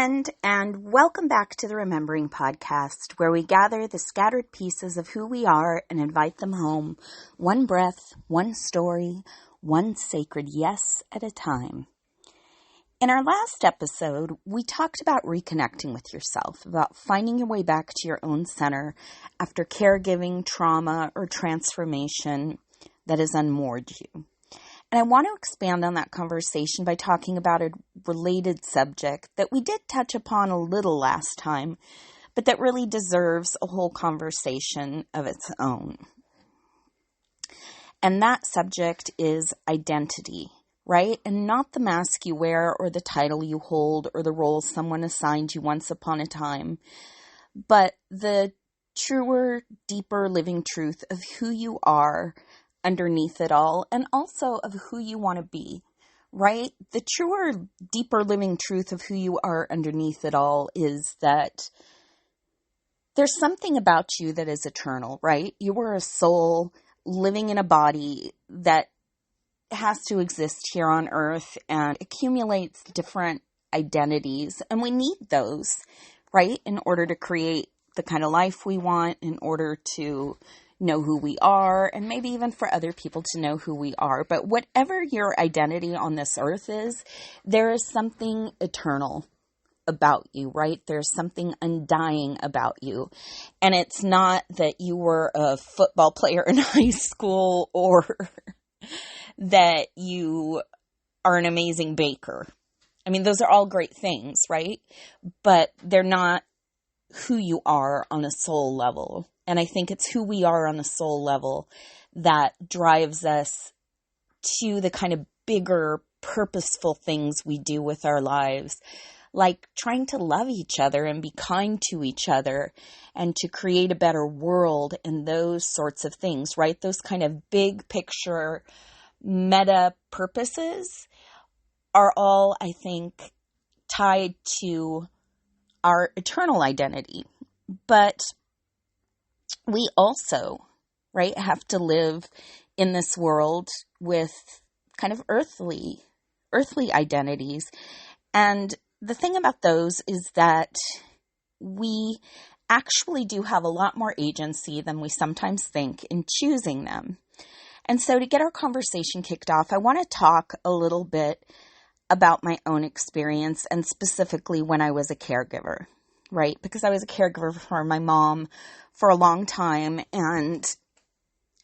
friend, and welcome back to the Remembering Podcast, where we gather the scattered pieces of who we are and invite them home, one breath, one story, one sacred yes at a time. In our last episode, we talked about reconnecting with yourself, about finding your way back to your own center after caregiving, trauma, or transformation that has unmoored you. And I want to expand on that conversation by talking about a related subject that we did touch upon a little last time, but that really deserves a whole conversation of its own. And that subject is identity, right? And not the mask you wear or the title you hold or the role someone assigned you once upon a time, but the truer, deeper living truth of who you are underneath it all, and also of who you want to be, right? The truer, deeper living truth of who you are underneath it all is that there's something about you that is eternal, right? You are a soul living in a body that has to exist here on earth and accumulates different identities. And we need those, right? In order to create the kind of life we want, in order to know who we are, and maybe even for other people to know who we are. But whatever your identity on this earth is, there is something eternal about you, right? There's something undying about you. And it's not that you were a football player in high school or that you are an amazing baker. I mean, those are all great things, right? But they're not who you are on a soul level. And I think it's who we are on a soul level that drives us to the kind of bigger, purposeful things we do with our lives, like trying to love each other and be kind to each other and to create a better world and those sorts of things, right? Those kind of big picture meta purposes are all, I think, tied to our eternal identity. But we also, right, have to live in this world with kind of earthly identities. And the thing about those is that we actually do have a lot more agency than we sometimes think in choosing them. And so to get our conversation kicked off, I want to talk a little bit about my own experience and specifically when I was a caregiver, right? Because I was a caregiver for my mom for a long time, and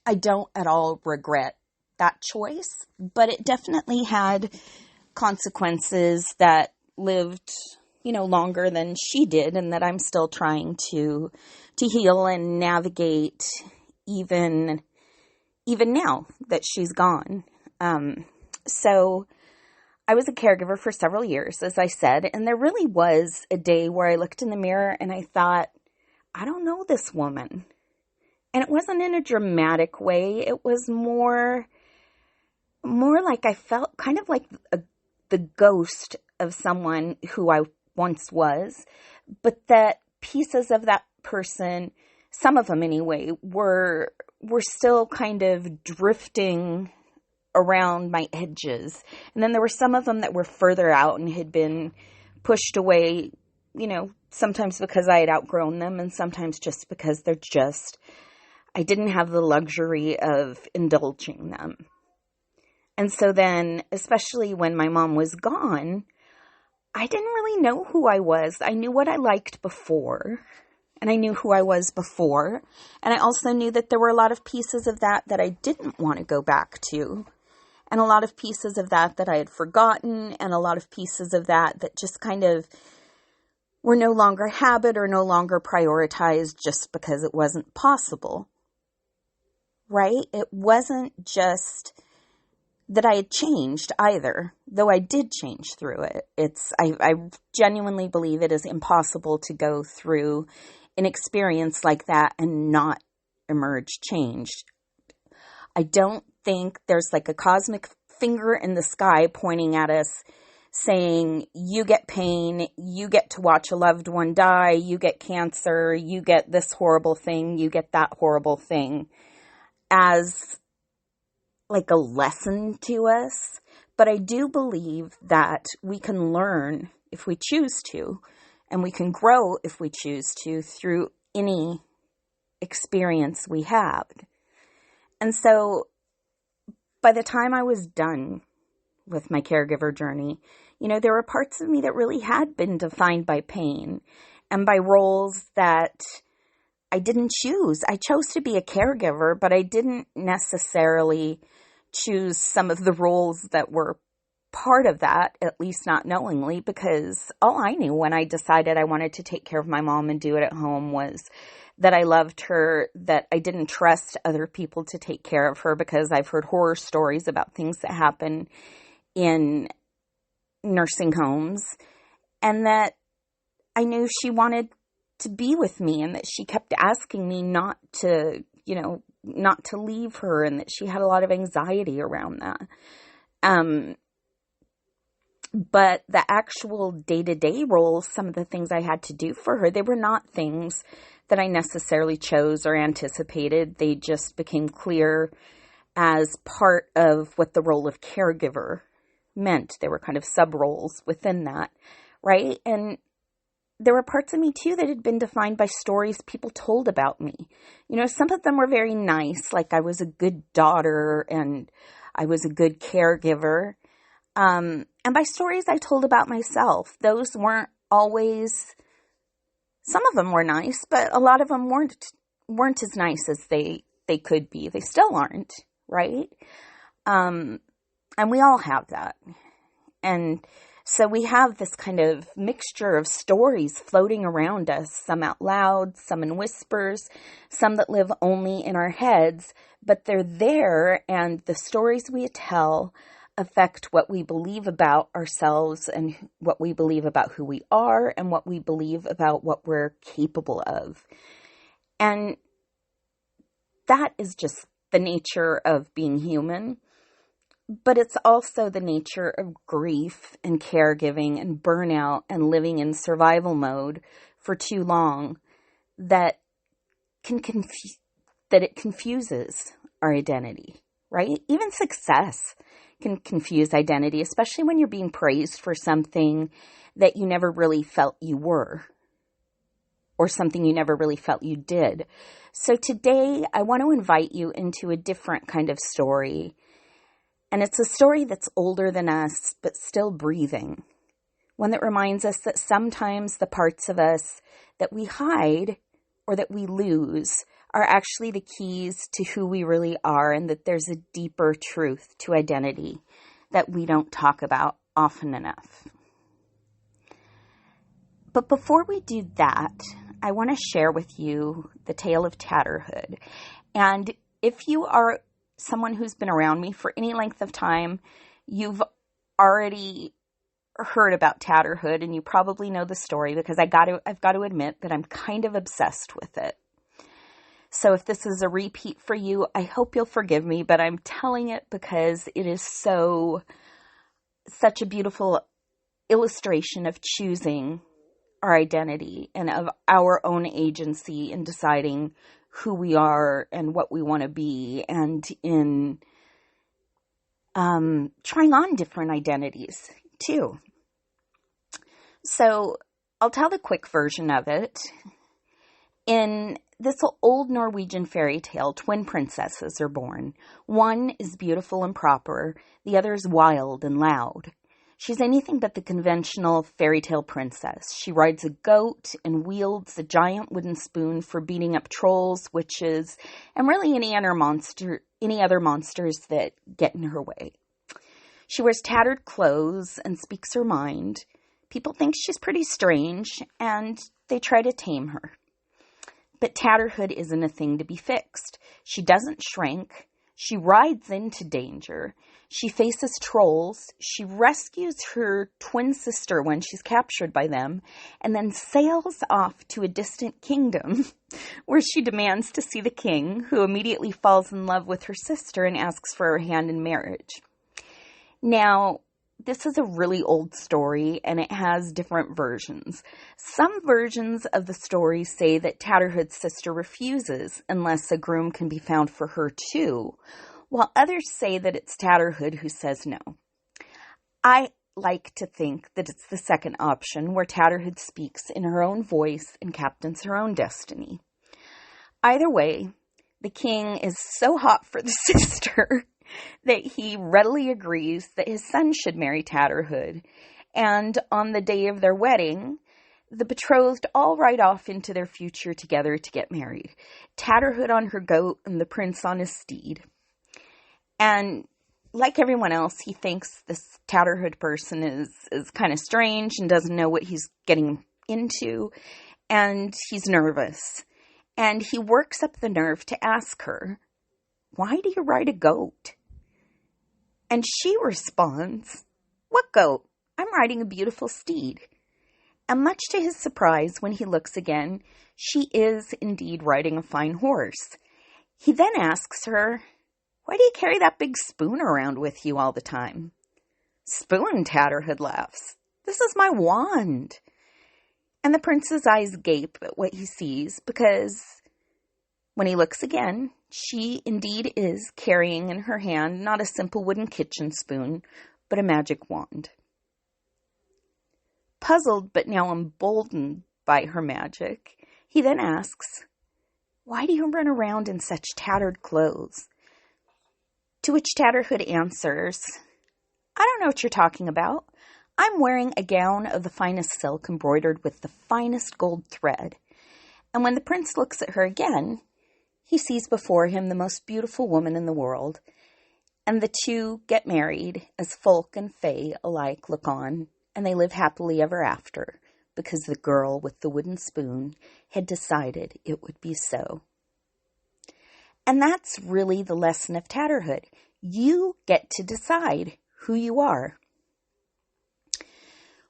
I don't at all regret that choice, but it definitely had consequences that lived, longer than she did, and that I'm still trying to heal and navigate even now that she's gone. So I was a caregiver for several years, as I said, and there really was a day where I looked in the mirror and I thought, I don't know this woman. And it wasn't in a dramatic way. It was more like I felt kind of like the ghost of someone who I once was, but that pieces of that person, some of them anyway, were still kind of drifting around my edges. And then there were some of them that were further out and had been pushed away, sometimes because I had outgrown them and sometimes just because I didn't have the luxury of indulging them. And so then, especially when my mom was gone, I didn't really know who I was. I knew what I liked before, and I knew who I was before. And I also knew that there were a lot of pieces of that I didn't want to go back to. And a lot of pieces of that I had forgotten, and a lot of pieces of that just kind of were no longer habit or no longer prioritized just because it wasn't possible, right? It wasn't just that I had changed either, though I did change through it. I genuinely believe it is impossible to go through an experience like that and not emerge changed. I don't think there's like a cosmic finger in the sky pointing at us saying, you get pain, you get to watch a loved one die, you get cancer, you get this horrible thing, you get that horrible thing, as like a lesson to us. But I do believe that we can learn, if we choose to, And we can grow if we choose to through any experience we have. And so by the time I was done with my caregiver journey, there were parts of me that really had been defined by pain and by roles that I didn't choose. I chose to be a caregiver, but I didn't necessarily choose some of the roles that were part of that, at least not knowingly, because all I knew when I decided I wanted to take care of my mom and do it at home was that I loved her, that I didn't trust other people to take care of her because I've heard horror stories about things that happen in nursing homes, and that I knew she wanted to be with me and that she kept asking me not to leave her, and that she had a lot of anxiety around that. But the actual day-to-day roles, some of the things I had to do for her, they were not things that I necessarily chose or anticipated. They just became clear as part of what the role of caregiver meant. There were kind of sub-roles within that, right? And there were parts of me, too, that had been defined by stories people told about me. Some of them were very nice, like I was a good daughter and I was a good caregiver. And by stories I told about myself. Those weren't always, some of them were nice, but a lot of them weren't as nice as they could be. They still aren't, right? And we all have that. And so we have this kind of mixture of stories floating around us, some out loud, some in whispers, some that live only in our heads, but they're there, and the stories we tell affect what we believe about ourselves and what we believe about who we are and what we believe about what we're capable of. And that is just the nature of being human. But it's also the nature of grief and caregiving and burnout and living in survival mode for too long that it confuses our identity, right? Even success can confuse identity, especially when you're being praised for something that you never really felt you were, or something you never really felt you did. So today, I want to invite you into a different kind of story. And it's a story that's older than us, but still breathing. One that reminds us that sometimes the parts of us that we hide or that we lose are actually the keys to who we really are, and that there's a deeper truth to identity that we don't talk about often enough. But before we do that, I want to share with you the tale of Tatterhood. And if you are someone who's been around me for any length of time, you've already heard about Tatterhood, and you probably know the story because I've got to admit that I'm kind of obsessed with it. So if this is a repeat for you, I hope you'll forgive me, but I'm telling it because it is such a beautiful illustration of choosing our identity and of our own agency in deciding who we are and what we want to be, and in trying on different identities too. So I'll tell the quick version of it. In this old Norwegian fairy tale, twin princesses are born. One is beautiful and proper, the other is wild and loud. She's anything but the conventional fairy tale princess. She rides a goat and wields a giant wooden spoon for beating up trolls, witches, and really any other monsters that get in her way. She wears tattered clothes and speaks her mind. People think she's pretty strange, and they try to tame her. But Tatterhood isn't a thing to be fixed. She doesn't shrink. She rides into danger. She faces trolls. She rescues her twin sister when she's captured by them, and then sails off to a distant kingdom where she demands to see the king, who immediately falls in love with her sister and asks for her hand in marriage. Now, this is a really old story, and it has different versions. Some versions of the story say that Tatterhood's sister refuses unless a groom can be found for her too, while others say that it's Tatterhood who says no. I like to think that it's the second option, where Tatterhood speaks in her own voice and captains her own destiny. Either way, the king is so hot for the sister that he readily agrees that his son should marry Tatterhood. And on the day of their wedding, the betrothed all ride off into their future together to get married. Tatterhood on her goat and the prince on his steed. And like everyone else, he thinks this Tatterhood person is kind of strange and doesn't know what he's getting into. And he's nervous. And he works up the nerve to ask her, "Why do you ride a goat?" And she responds, "What goat? I'm riding a beautiful steed." And much to his surprise, when he looks again, she is indeed riding a fine horse. He then asks her, "Why do you carry that big spoon around with you all the time?" "Spoon," Tatterhood laughs. "This is my wand." And the prince's eyes gape at what he sees, because when he looks again, she indeed is carrying in her hand not a simple wooden kitchen spoon, but a magic wand. Puzzled but now emboldened by her magic, he then asks, "Why do you run around in such tattered clothes?" To which Tatterhood answers, "I don't know what you're talking about. I'm wearing a gown of the finest silk embroidered with the finest gold thread." And when the prince looks at her again, he sees before him the most beautiful woman in the world, and the two get married as folk and fae alike look on, and they live happily ever after, because the girl with the wooden spoon had decided it would be so. And that's really the lesson of Tatterhood. You get to decide who you are.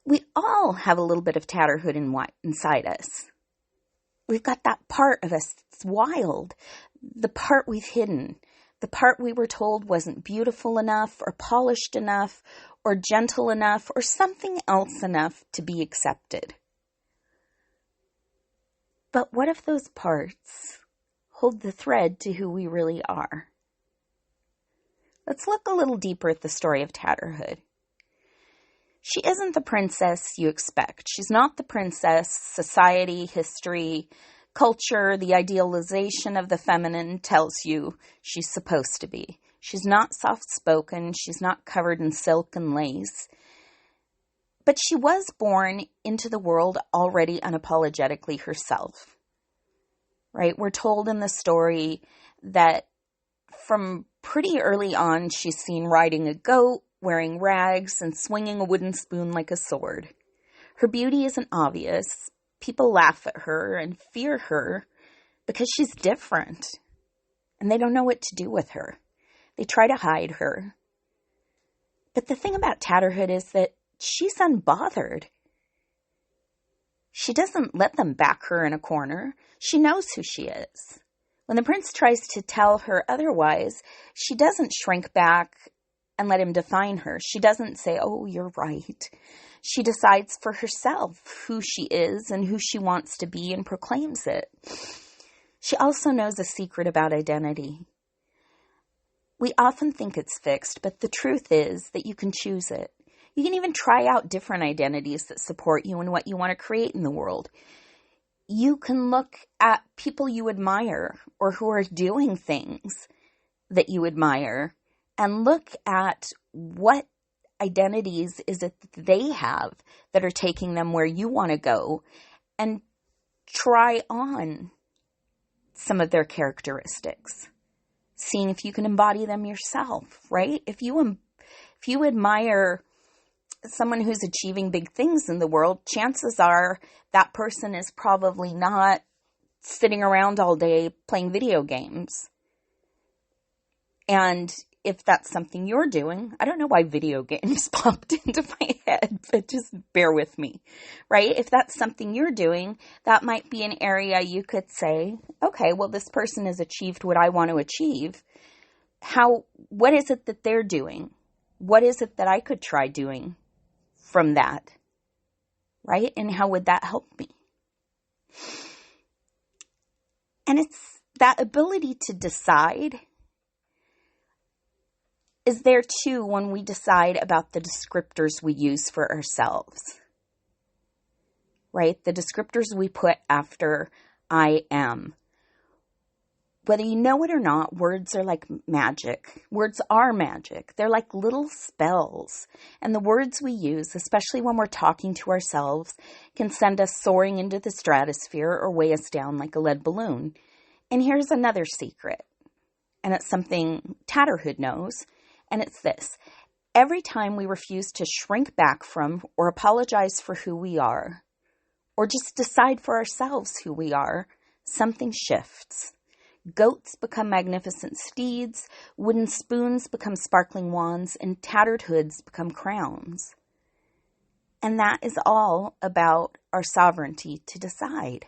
We all have a little bit of Tatterhood inside us. We've got that part of us that's wild, the part we've hidden, the part we were told wasn't beautiful enough or polished enough or gentle enough or something else enough to be accepted. But what if those parts hold the thread to who we really are? Let's look a little deeper at the story of Tatterhood. She isn't the princess you expect. She's not the princess society, history, culture, the idealization of the feminine tells you she's supposed to be. She's not soft-spoken. She's not covered in silk and lace. But she was born into the world already unapologetically herself. Right? We're told in the story that from pretty early on, she's seen riding a goat, wearing rags, and swinging a wooden spoon like a sword. Her beauty isn't obvious. People laugh at her and fear her because she's different, and they don't know what to do with her. They try to hide her. But the thing about Tatterhood is that she's unbothered. She doesn't let them back her in a corner. She knows who she is. When the prince tries to tell her otherwise, she doesn't shrink back and let him define her. She doesn't say, "Oh, you're right." She decides for herself who she is and who she wants to be and proclaims it. She also knows a secret about identity. We often think it's fixed, but the truth is that you can choose it. You can even try out different identities that support you and what you want to create in the world. You can look at people you admire or who are doing things that you admire and look at what identities is it that they have that are taking them where you want to go, and try on some of their characteristics, seeing if you can embody them yourself, right? If you admire someone who's achieving big things in the world, chances are that person is probably not sitting around all day playing video games. And if that's something you're doing, I don't know why video games popped into my head, but just bear with me, right? If that's something you're doing, that might be an area you could say, okay, well, this person has achieved what I want to achieve. What is it that they're doing? What is it that I could try doing from that, right? And how would that help me? And it's that ability to decide is there too when we decide about the descriptors we use for ourselves, right? The descriptors we put after I am. Whether you know it or not, words are like magic. Words are magic. They're like little spells. And the words we use, especially when we're talking to ourselves, can send us soaring into the stratosphere or weigh us down like a lead balloon. And here's another secret. And it's something Tatterhood knows. And it's this. Every time we refuse to shrink back from or apologize for who we are, or just decide for ourselves who we are, something shifts. Goats become magnificent steeds, wooden spoons become sparkling wands, and tattered hoods become crowns. And that is all about our sovereignty to decide,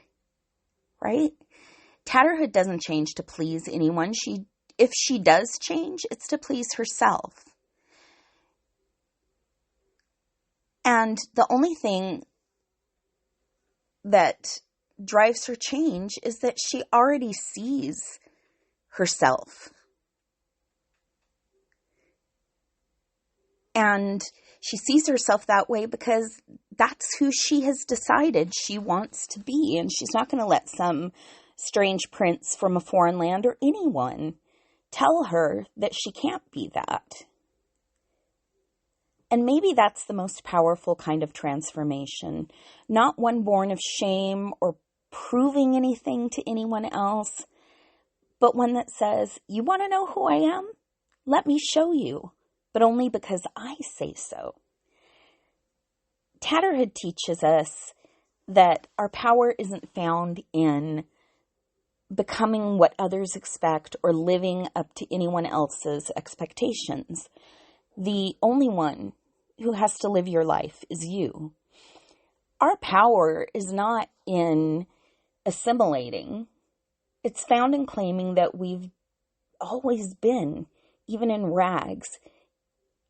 right? Tatterhood doesn't change to please anyone. If she does change, it's to please herself. And the only thing that drives her change is that she already sees herself. And she sees herself that way because that's who she has decided she wants to be. And she's not going to let some strange prince from a foreign land or anyone tell her that she can't be that. And maybe that's the most powerful kind of transformation. Not one born of shame or proving anything to anyone else, but one that says, you want to know who I am? Let me show you, but only because I say so. Tatterhood teaches us that our power isn't found in becoming what others expect or living up to anyone else's expectations. The only one who has to live your life is you. Our power is not in assimilating. It's found in claiming that we've always been, even in rags,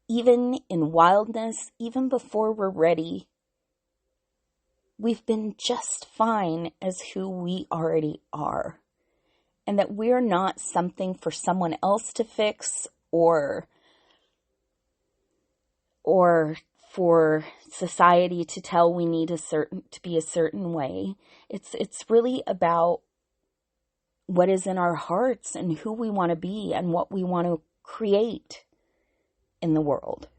even in wildness, even before we're ready. We've been just fine as who we already are. And that we're not something for someone else to fix or for society to tell we need to be a certain way. It's really about what is in our hearts and who we want to be and what we want to create in the world.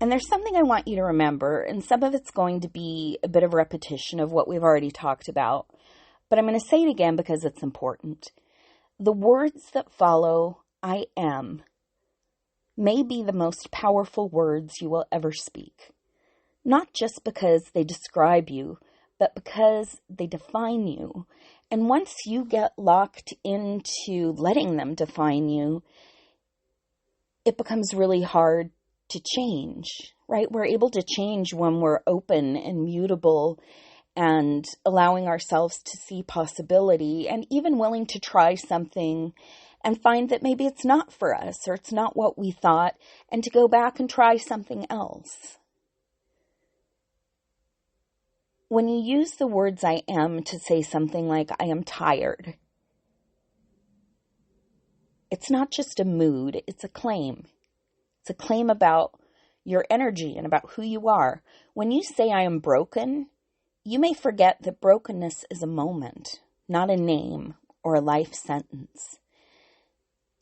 And there's something I want you to remember, and some of it's going to be a bit of repetition of what we've already talked about, but I'm going to say it again because it's important. The words that follow, I am, may be the most powerful words you will ever speak. Not just because they describe you, but because they define you. And once you get locked into letting them define you, it becomes really hard to change, right? We're able to change when we're open and mutable and allowing ourselves to see possibility and even willing to try something and find that maybe it's not for us or it's not what we thought, and to go back and try something else. When you use the words I am to say something like I am tired, it's not just a mood, it's a claim. It's a claim about your energy and about who you are. When you say I am broken, you may forget that brokenness is a moment, not a name or a life sentence.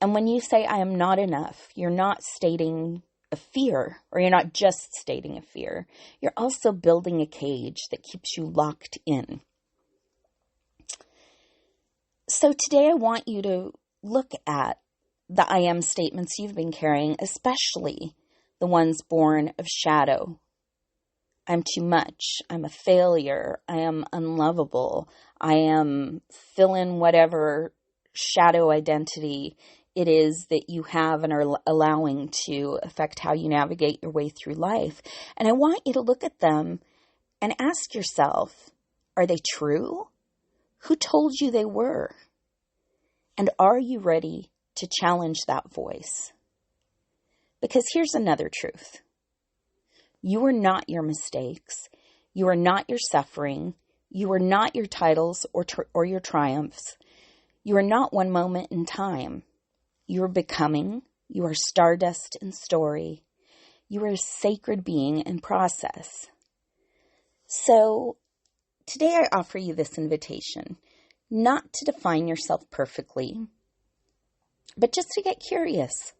And when you say I am not enough, you're not stating a fear, or you're not just stating a fear. You're also building a cage that keeps you locked in. So today I want you to look at the I am statements you've been carrying, especially the ones born of shadow. I'm too much. I'm a failure. I am unlovable. I am fill in whatever shadow identity it is that you have and are allowing to affect how you navigate your way through life. And I want you to look at them and ask yourself, are they true? Who told you they were? And are you ready to challenge that voice? Because here's another truth. You are not your mistakes. You are not your suffering. You are not your titles or your triumphs. You are not one moment in time. You are becoming, You are stardust in story. You are a sacred being in process. So today I offer you this invitation, not to define yourself perfectly, but just to get curious,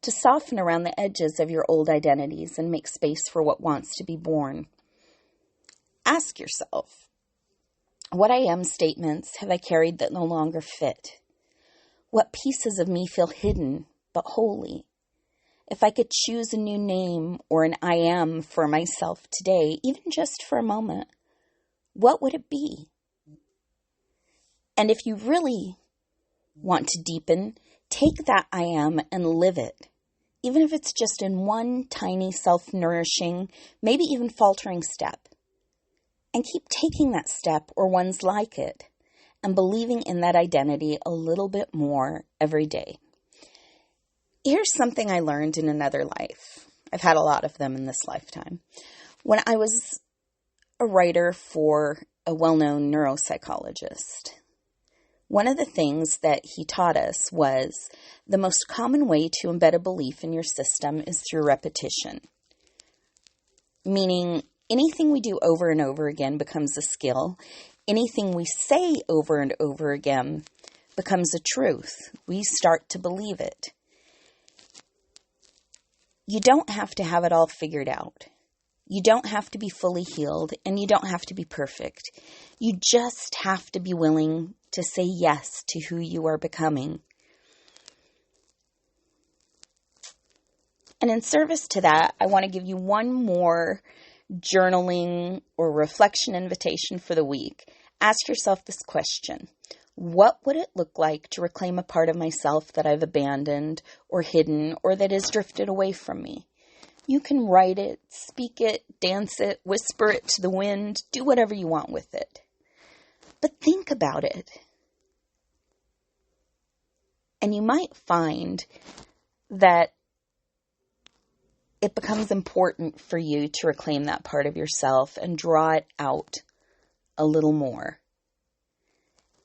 to soften around the edges of your old identities and make space for what wants to be born. Ask yourself, what I am statements have I carried that no longer fit? What pieces of me feel hidden but holy? If I could choose a new name or an I am for myself today, even just for a moment, what would it be? And if you really want to deepen, take that I am and live it. Even if it's just in one tiny self-nourishing, maybe even faltering step. And keep taking that step or ones like it and believing in that identity a little bit more every day. Here's something I learned in another life. I've had a lot of them in this lifetime. When I was a writer for a well-known neuropsychologist, one of the things that he taught us was the most common way to embed a belief in your system is through repetition. Meaning, anything we do over and over again becomes a skill. Anything we say over and over again becomes a truth. We start to believe it. You don't have to have it all figured out. You don't have to be fully healed, and you don't have to be perfect. You just have to be willing to say yes to who you are becoming. And in service to that, I want to give you one more journaling or reflection invitation for the week. Ask yourself this question. What would it look like to reclaim a part of myself that I've abandoned or hidden or that has drifted away from me? You can write it, speak it, dance it, whisper it to the wind, do whatever you want with it. But think about it. And you might find that it becomes important for you to reclaim that part of yourself and draw it out a little more.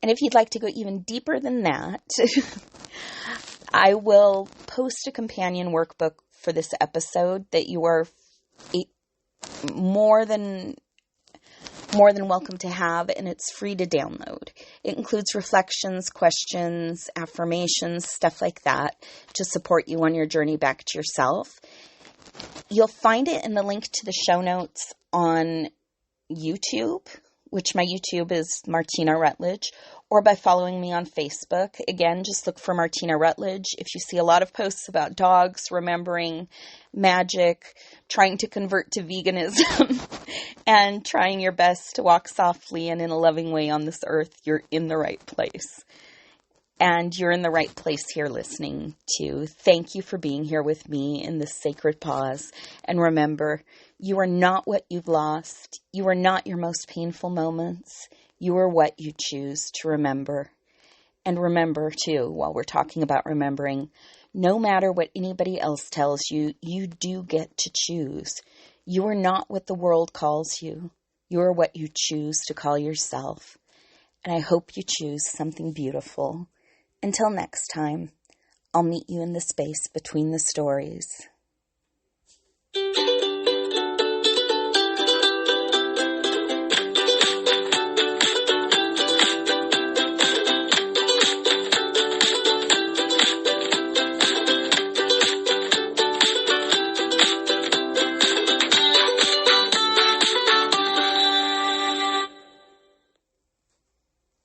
And if you'd like to go even deeper than that, I will post a companion workbook for this episode that you are more than welcome to have, and it's free to download. It includes reflections, questions, affirmations, stuff like that to support you on your journey back to yourself. You'll find it in the link to the show notes on YouTube, which my YouTube is Martina Rutledge, or by following me on Facebook. Again, just look for Martina Rutledge. If you see a lot of posts about dogs, remembering, magic, trying to convert to veganism, and trying your best to walk softly and in a loving way on this earth, you're in the right place. And you're in the right place here listening to. Thank you for being here with me in this sacred pause. And remember, you are not what you've lost. You are not your most painful moments. You are what you choose to remember. And remember, too, while we're talking about remembering, no matter what anybody else tells you, you do get to choose. You are not what the world calls you. You are what you choose to call yourself. And I hope you choose something beautiful. Until next time, I'll meet you in the space between the stories.